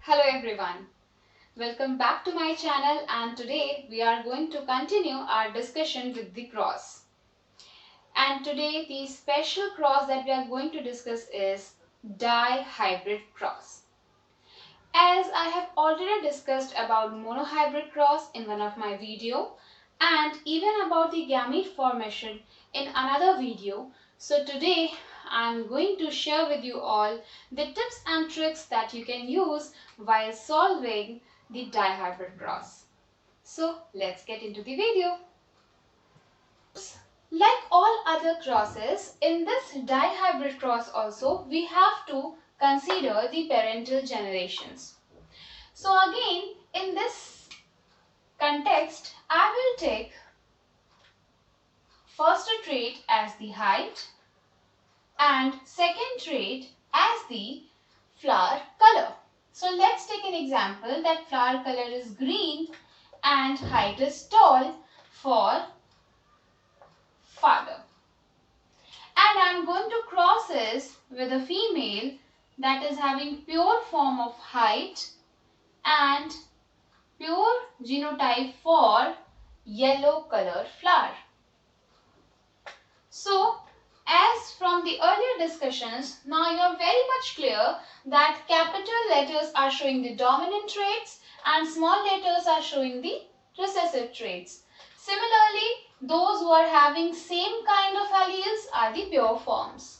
Hello everyone, welcome back to my channel, and today we are going to continue our discussion with the cross. And today the special cross that we are going to discuss is dihybrid cross. As I have already discussed about monohybrid cross in one of my video and even about the gamete formation in another video, so today I am going to share with you all the tips and tricks that you can use while solving the dihybrid cross. So let's get into the video. Like all other crosses, in this dihybrid cross also we have to consider the parental generations. So again, in this context, I will take first trait as the height and second trait as the flower color. So let's take an example that flower color is green and height is tall for father. And I am going to cross this with a female that is having pure form of height and pure genotype for yellow color flower. So, as from the earlier discussions, now you are very much clear that capital letters are showing the dominant traits and small letters are showing the recessive traits. Similarly, those who are having same kind of alleles are the pure forms.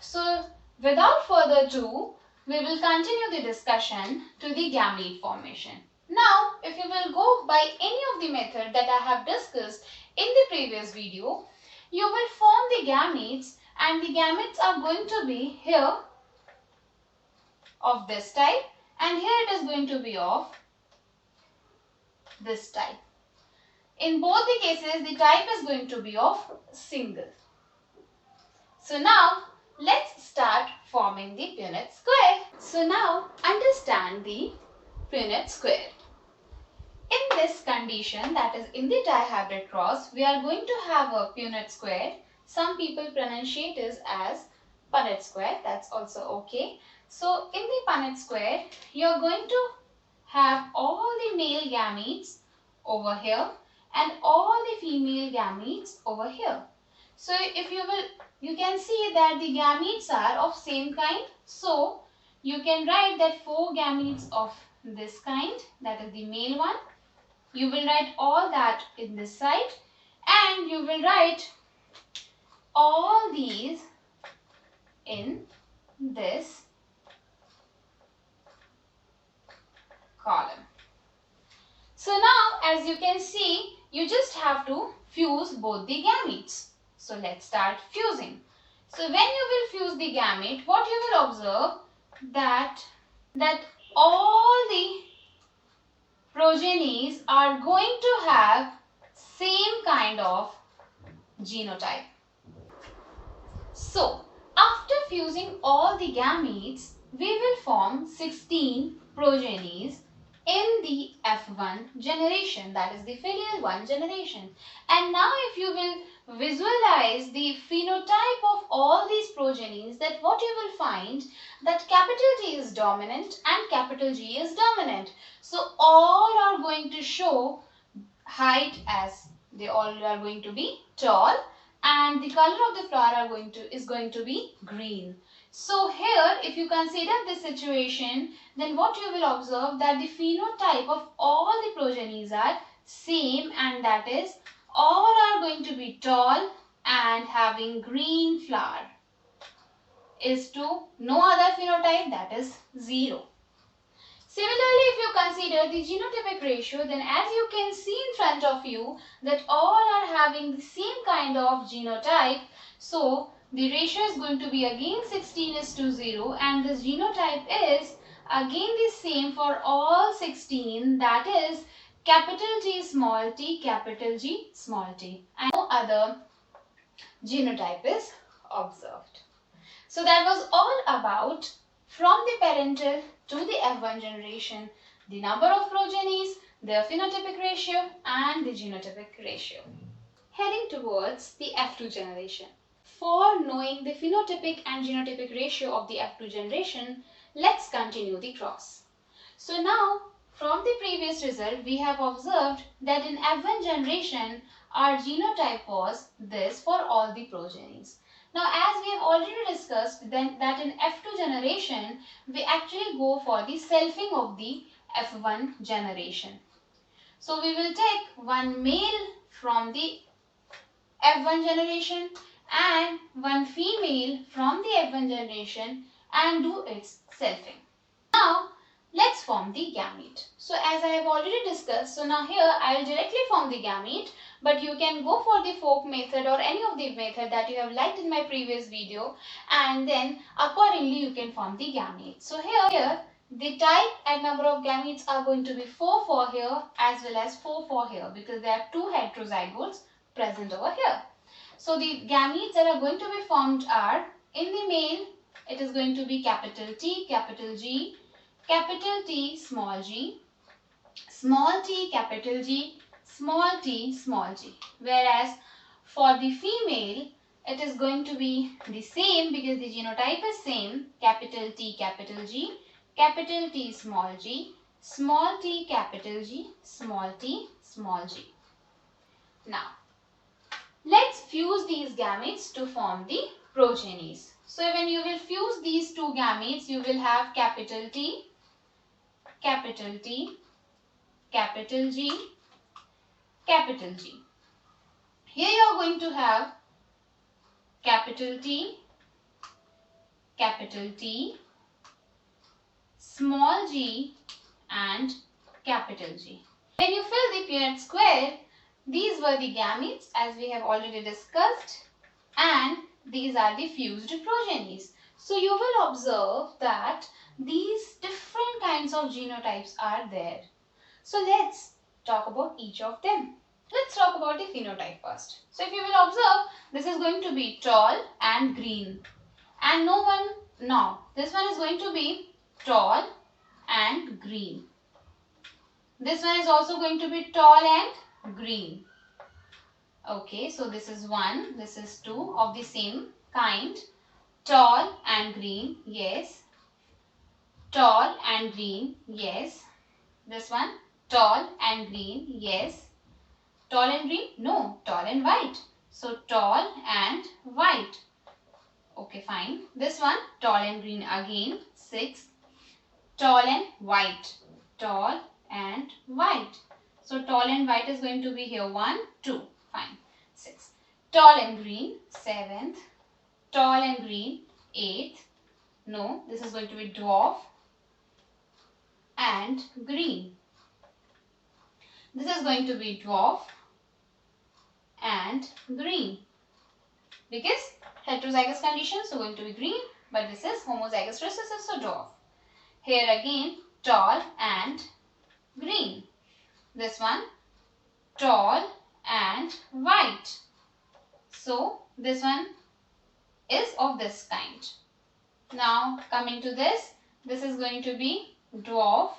So, without further ado, we will continue the discussion to the gamete formation. Now, if you will go by any of the method that I have discussed in the previous video, you will form the gametes and the gametes are going to be here of this type and here it is going to be of this type. In both the cases, the type is going to be of single. So now, let's start forming the Punnett square. So now, understand the Punnett square. In this condition, that is in the dihybrid cross, we are going to have a Punnett square. Some people pronunciate it as Punnett square. That's also okay. So in the Punnett square, you are going to have all the male gametes over here and all the female gametes over here. So if you can see that the gametes are of same kind. So you can write that 4 gametes of this kind, that is the male one. You will write all that in this side and you will write all these in this column. So now, as you can see, you just have to fuse both the gametes. So let's start fusing. So when you will fuse the gamete, what you will observe that all the progenies are going to have same kind of genotype. So after fusing all the gametes, we will form 16 progenies in the F1 generation, that is the filial 1 generation. And now if you will visualize the phenotype of all these progenies, that what you will find that capital T is dominant and capital G is dominant. So all are going to show height as they all are going to be tall and the color of the flower is going to be green. So here, if you consider this situation, then what you will observe that the phenotype of all the progenies are same, and that is all are going to be tall and having green flower. Is to no other phenotype, that is 0. Similarly, if you consider the genotypic ratio, then as you can see in front of you that all are having the same kind of genotype. So the ratio is going to be again 16:0 and this genotype is again the same for all 16, that is capital T small t, capital G small t, and no other genotype is observed. So that was all about from the parental to the F1 generation, the number of progenies, their phenotypic ratio and the genotypic ratio. Heading towards the F2 generation. For knowing the phenotypic and genotypic ratio of the F2 generation, let's continue the cross. So now, from the previous result, we have observed that in F1 generation, our genotype was this for all the progenies. Now, as we have already discussed then that in F2 generation, we actually go for the selfing of the F1 generation. So, we will take one male from the F1 generation and one female from the F1 generation and do its selfing. Now, let's form the gamete. So, as I have already discussed, so now here I will directly form the gamete, but you can go for the folk method or any of the method that you have liked in my previous video, and then accordingly you can form the gamete. So, here the type and number of gametes are going to be 4 for here as well as 4 for here, because there are 2 heterozygotes present over here. So, the gametes that are going to be formed are, in the male, it is going to be capital T, capital G, capital T, small g, small t, capital G, small t, small g. Whereas for the female, it is going to be the same because the genotype is same, capital T, capital G, capital T, small g, small t, capital G, small t, small g. Now, let's fuse these gametes to form the progenies. So, when you will fuse these two gametes, you will have capital T, capital T, capital G, capital G. Here you are going to have capital T, small g and capital G. When you fill the Punnett square, these were the gametes as we have already discussed, and these are the fused progenies. So you will observe that these different kinds of genotypes are there. So let's talk about each of them. Let's talk about the phenotype first. So if you will observe, this is going to be tall and green. And this one is going to be tall and green. This one is also going to be tall and green. Okay, so this is 1, this is 2 of the same kind. Tall and green, yes. Tall and green, yes. This one, tall and green, yes. Tall and green? No, tall and white. So, tall and white. Okay, fine. This one, tall and green again, 6. Tall and white. Tall and white. So, tall and white is going to be here 1, 2. Fine. 6. Tall and green, 7th. Tall and green, 8th. No, this is going to be dwarf and green. This is going to be dwarf and green. Because heterozygous condition, so going to be green, but this is homozygous recessive, so dwarf. Here again, tall and green. This one, tall and white. So, this one is of this kind. Now, coming to this is going to be dwarf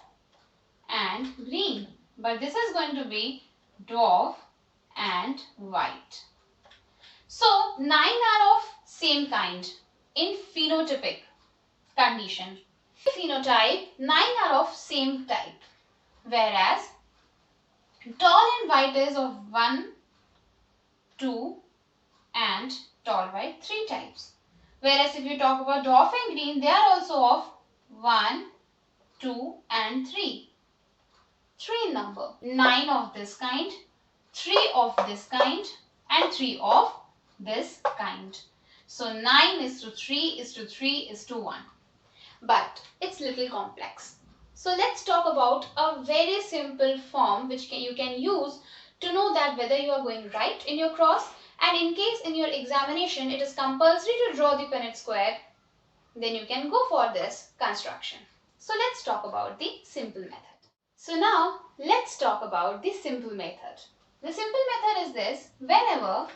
and green. But this is going to be dwarf and white. So, 9 are of same kind in phenotypic condition. Phenotype, 9 are of same type. Whereas, tall and white is of 1, 2 and tall white 3 types. Whereas, if you talk about dwarf and green, they are also of 1, 2 and 3. 3 in number. 9 of this kind, 3 of this kind and 3 of this kind. So 9 is to 3 is to 3 is to 1. But it's little complex. So let's talk about a very simple form which you can use to know that whether you are going right in your cross, and in case in your examination it is compulsory to draw the Punnett square, then you can go for this construction. So let's talk about the simple method. So now let's talk about the simple method. The simple method is this: whenever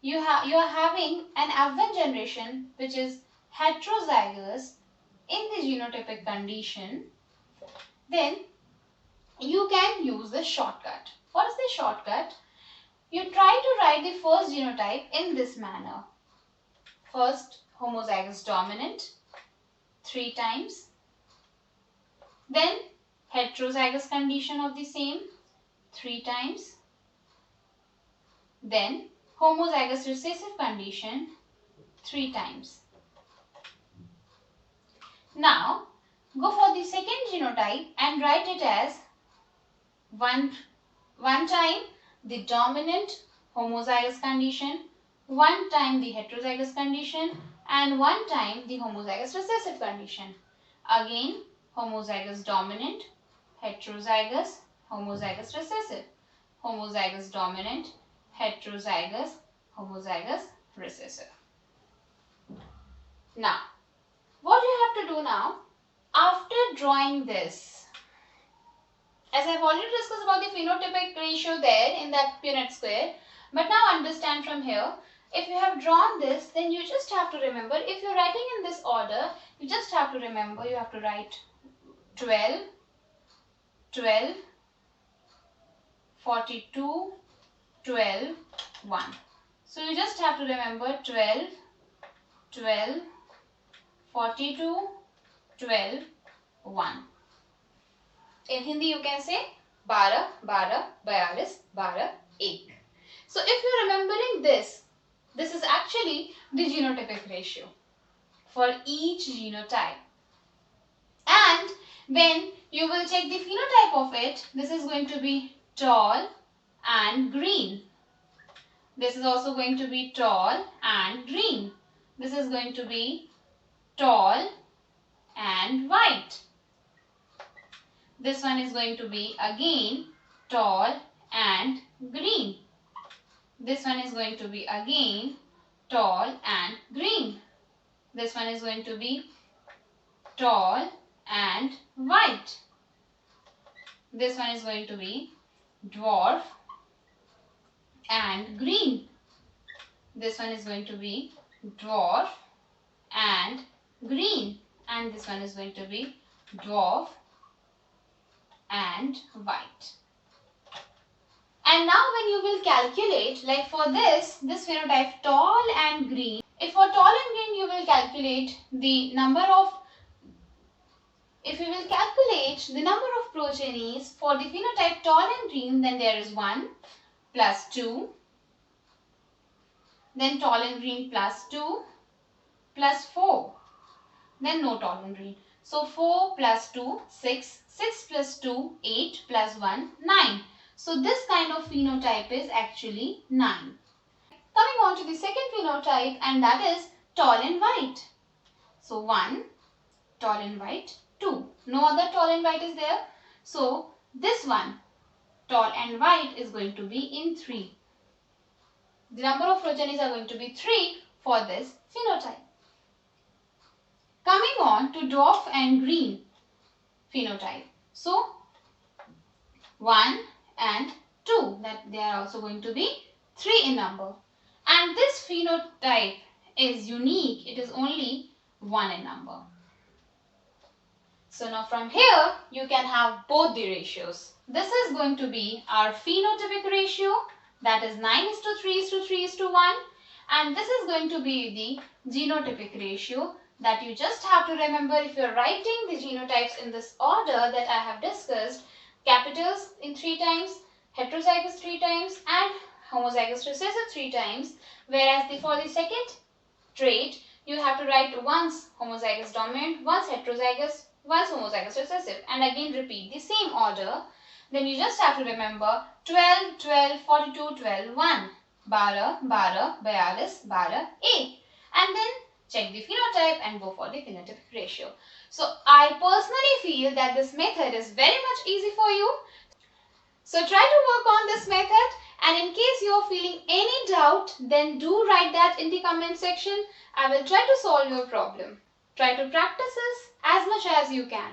you are having an F1 generation which is heterozygous in the genotypic condition, then you can use the shortcut. What is the shortcut? You try to write the first genotype in this manner. First homozygous dominant 3 times, then heterozygous condition of the same 3 times. Then homozygous recessive condition 3 times. Now go for the second genotype and write it as one time the dominant homozygous condition, 1 time the heterozygous condition, and 1 time the homozygous recessive condition. Again, homozygous dominant, heterozygous, homozygous recessive, homozygous dominant, heterozygous, homozygous recessive. Now, what you have to do now, after drawing this, as I have already discussed about the phenotypic ratio there in that Punnett square, but now understand from here, if you have drawn this, then you just have to remember, if you are writing in this order, you just have to remember, you have to write 12, 12, 42, 12, 1. So you just have to remember 12, 12, 42, 12, 1. In Hindi you can say 12, 12, 42, 12, 1. So if you are remembering this is actually the genotypic ratio for each genotype. And when you will check the phenotype of it, this is going to be tall and green. This is also going to be tall and green. This is going to be tall and white. This one is going to be again tall and green. This one is going to be again tall and green. This one is going to be tall and white. This one is going to be dwarf and green. This one is going to be dwarf and green. And this one is going to be dwarf and white. And now when you will calculate, like for this phenotype tall and green, if for tall and green you will calculate the number of, if you will calculate the number of progenies for the phenotype tall and green, then there is 1 plus 2, then tall and green plus 2 plus 4, then no tall and green. So 4 plus 2, 6, 6 plus 2, 8 plus 1, 9. So this kind of phenotype is actually 9. Coming on to the second phenotype, and that is tall and white. So 1, tall and white, 2. No other tall and white is there. So this one, tall and white, is going to be in 3. The number of progenies are going to be 3 for this phenotype. Coming on to dwarf and green phenotype. So 1 and 2, that they are also going to be 3 in number. And this phenotype is unique. It is only 1 in number. So now from here you can have both the ratios. This is going to be our phenotypic ratio, that is 9:3:3:1, and this is going to be the genotypic ratio that you just have to remember. If you are writing the genotypes in this order that I have discussed, capitals in 3 times, heterozygous 3 times, and homozygous recessive 3 times, whereas for the second trait you have to write once homozygous dominant, once heterozygous, once homozygous recessive, and again repeat the same order. Then you just have to remember 12, 12, 42, 12, 1, 12, 12, 42, 12, 1, and then check the phenotype and go for the phenotypic ratio. So I personally feel that this method is very much easy for you. So try to work on this method, and in case you are feeling any doubt, then do write that in the comment section. I will try to solve your problem. Try to practice this as much as you can.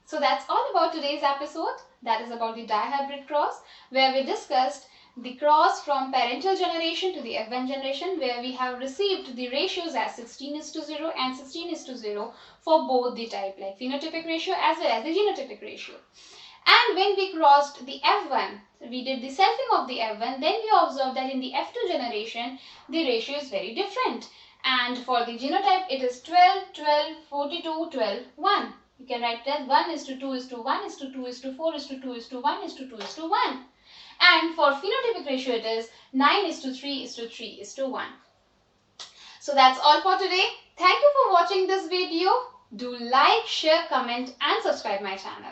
So that's all about today's episode. That is about the dihybrid cross, where we discussed the cross from parental generation to the F1 generation, where we have received the ratios as 16:0 and 16:0 for both the type, like phenotypic ratio as well as the genotypic ratio. And when we crossed the F1, we did the selfing of the F1, then we observed that in the F2 generation, the ratio is very different. And for the genotype, it is 12, 12, 42, 12, 1. You can write it as 1:2:1:2:4:2:1:2:1 1:2:1. And for phenotypic ratio it is 9:3:3:1. So that's all for today. Thank you for watching this video. Do like, share, comment and subscribe my channel.